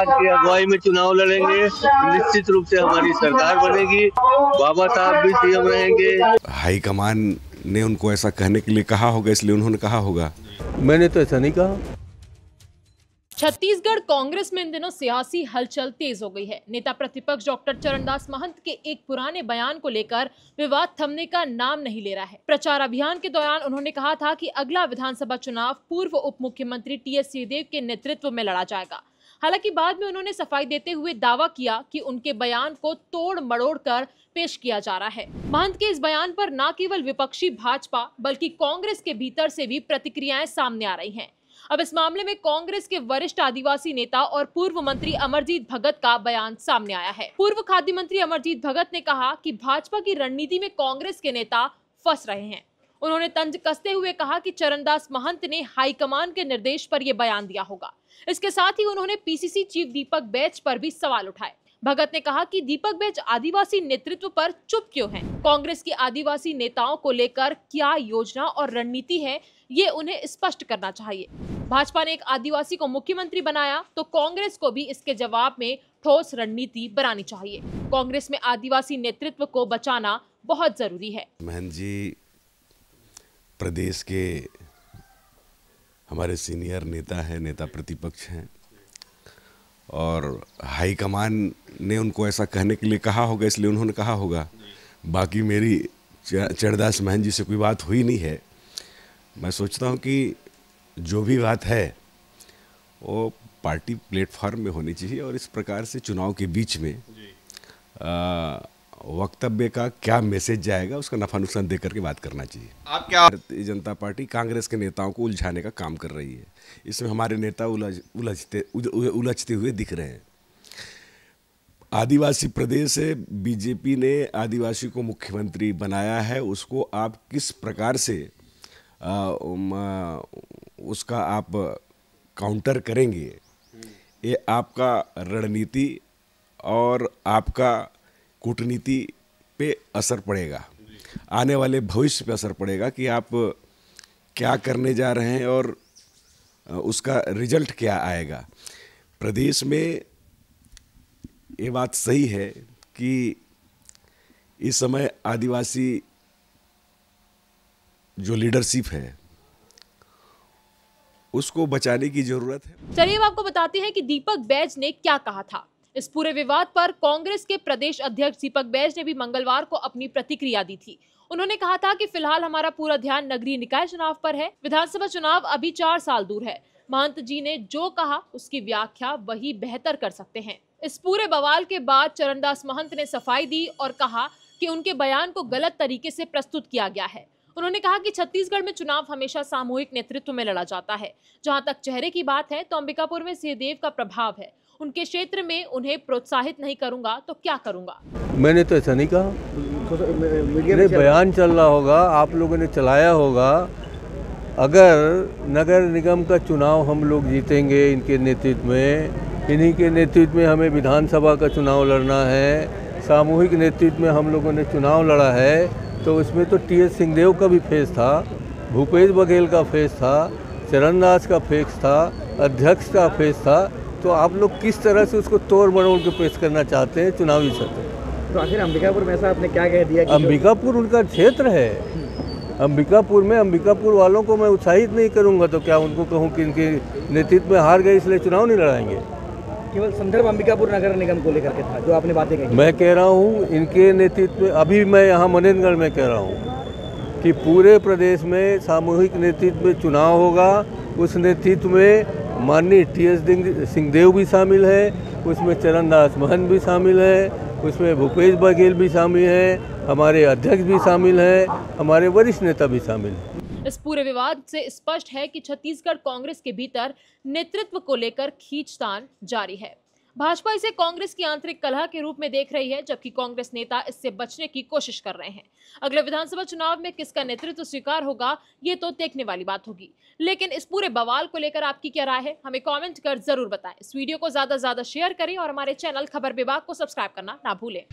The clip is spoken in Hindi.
साहब की अगुवाई में चुनाव लड़ेंगे, निश्चित रूप से हमारी सरकार बनेगी, बाबा साहब भी सीएम रहेंगे। हाईकमान ने उनको ऐसा कहने के लिए कहा होगा, इसलिए उन्होंने कहा होगा। मैंने तो ऐसा नहीं कहा। छत्तीसगढ़ कांग्रेस में इन दिनों सियासी हलचल तेज हो गई है। नेता प्रतिपक्ष डॉक्टर चरणदास महंत के एक पुराने बयान को लेकर विवाद थमने का नाम नहीं ले रहा है। प्रचार अभियान के दौरान उन्होंने कहा था कि अगला विधानसभा चुनाव पूर्व उप मुख्यमंत्री टीएस सिंहदेव के नेतृत्व में लड़ा जाएगा। हालांकि बाद में उन्होंने सफाई देते हुए दावा किया कि उनके बयान को तोड़ मड़ोड़ कर पेश किया जा रहा है। महंत के इस बयान पर न केवल विपक्षी भाजपा बल्कि कांग्रेस के भीतर से भी प्रतिक्रियाएं सामने आ रही हैं। अब इस मामले में कांग्रेस के वरिष्ठ आदिवासी नेता और पूर्व मंत्री अमरजीत भगत का बयान सामने आया है। पूर्व खाद्य मंत्री अमरजीत भगत ने कहा कि भाजपा की रणनीति में कांग्रेस के नेता फंस रहे हैं। उन्होंने तंज कसते हुए कहा कि चरणदास महंत ने हाईकमान के निर्देश पर यह बयान दिया होगा। इसके साथ ही उन्होंने पीसीसी चीफ दीपक बैज पर भी सवाल उठाए। भगत ने कहा कि दीपक बैज आदिवासी नेतृत्व पर चुप क्यों हैं? कांग्रेस की आदिवासी नेताओं को लेकर क्या योजना और रणनीति है, ये उन्हें स्पष्ट करना चाहिए। भाजपा ने एक आदिवासी को मुख्यमंत्री बनाया तो कांग्रेस को भी इसके जवाब में ठोस रणनीति बनानी चाहिए। कांग्रेस में आदिवासी नेतृत्व को बचाना बहुत जरूरी है। महंत जी प्रदेश के हमारे सीनियर नेता हैं, नेता प्रतिपक्ष हैं, और हाईकमान ने उनको ऐसा कहने के लिए कहा होगा, इसलिए उन्होंने कहा होगा। बाकी मेरी चरणदास महंत जी से कोई बात हुई नहीं है। मैं सोचता हूँ कि जो भी बात है वो पार्टी प्लेटफॉर्म में होनी चाहिए, और इस प्रकार से चुनाव के बीच में वक्तव्य का क्या मैसेज जाएगा उसका नफा नुकसान देख करके बात करना चाहिए। आप क्या भारतीय जनता पार्टी कांग्रेस के नेताओं को उलझाने का काम कर रही है। इसमें हमारे नेता उलझते हुए दिख रहे हैं। आदिवासी प्रदेश से बीजेपी ने आदिवासी को मुख्यमंत्री बनाया है, उसको आप किस प्रकार से उसका आप काउंटर करेंगे, ये आपका रणनीति और आपका कूटनीति पे असर पड़ेगा, आने वाले भविष्य पे असर पड़ेगा कि आप क्या करने जा रहे हैं और उसका रिजल्ट क्या आएगा। प्रदेश में ये बात सही है कि इस समय आदिवासी जो लीडरशिप है उसको बचाने की जरूरत है। चलिए अब आपको बताते हैं कि दीपक बैज ने क्या कहा था। इस पूरे विवाद पर कांग्रेस के प्रदेश अध्यक्ष दीपक बैज ने भी मंगलवार को अपनी प्रतिक्रिया दी थी। उन्होंने कहा था कि फिलहाल हमारा पूरा ध्यान नगरीय निकाय चुनाव पर है। विधानसभा चुनाव अभी 4 साल दूर है। महंत जी ने जो कहा उसकी व्याख्या वही बेहतर कर सकते हैं। इस पूरे बवाल के बाद चरणदास महंत ने सफाई दी और कहा कि उनके बयान को गलत तरीके से प्रस्तुत किया गया है। उन्होंने कहा कि छत्तीसगढ़ में चुनाव हमेशा सामूहिक नेतृत्व में लड़ा जाता है। जहां तक चेहरे की बात है तो अंबिकापुर में सिंहदेव का प्रभाव है। उनके क्षेत्र में उन्हें प्रोत्साहित नहीं करूंगा तो क्या करूंगा? मैंने तो ऐसा नहीं कहा। नहीं, बयान चल रहा होगा, आप लोगों ने चलाया होगा। अगर नगर निगम का चुनाव हम लोग जीतेंगे इनके नेतृत्व में, इन्हीं के नेतृत्व में हमें विधानसभा का चुनाव लड़ना है, सामूहिक नेतृत्व में हम लोगों ने चुनाव लड़ा है, तो इसमें तो टीएस सिंहदेव का भी फेस था, भूपेश बघेल का फेस था, चरणदास का फेस था, अध्यक्ष का फेस था। तो आप लोग किस तरह से उसको तोड़ मरोड़ के पेश करना चाहते हैं चुनावी सत्र? तो आखिर अंबिकापुर में ऐसा आपने क्या कह दिया कि अंबिकापुर उनका क्षेत्र है। अंबिकापुर में अंबिकापुर वालों को मैं उत्साहित नहीं करूंगा तो क्या उनको कहूं कि इनके नेतृत्व में हार गए इसलिए चुनाव नहीं लड़ाएंगे? केवल संदर्भ अंबिकापुर नगर निगम को लेकर के था जो आपने बातें कही। मैं कह रहा हूँ इनके नेतृत्व में, अभी मैं यहाँ मनेंद्रगढ़ में कह रहा हूँ कि पूरे प्रदेश में सामूहिक नेतृत्व में चुनाव होगा। उस नेतृत्व में माननीय टीएस सिंहदेव भी शामिल है, उसमें चरणदास महंत भी शामिल है, उसमें भूपेश बघेल भी शामिल है, हमारे अध्यक्ष भी शामिल हैं, हमारे वरिष्ठ नेता भी शामिल हैं। इस पूरे विवाद से स्पष्ट है कि छत्तीसगढ़ कांग्रेस के भीतर नेतृत्व को लेकर खींचतान जारी है। भाजपा इसे कांग्रेस की आंतरिक कलह के रूप में देख रही है, जबकि कांग्रेस नेता इससे बचने की कोशिश कर रहे हैं। अगले विधानसभा चुनाव में किसका नेतृत्व स्वीकार होगा ये तो देखने वाली बात होगी। लेकिन इस पूरे बवाल को लेकर आपकी क्या राय है, हमें कमेंट कर जरूर बताएं। इस वीडियो को ज्यादा से ज्यादा शेयर करें और हमारे चैनल खबर विभाग को सब्सक्राइब करना ना भूलें।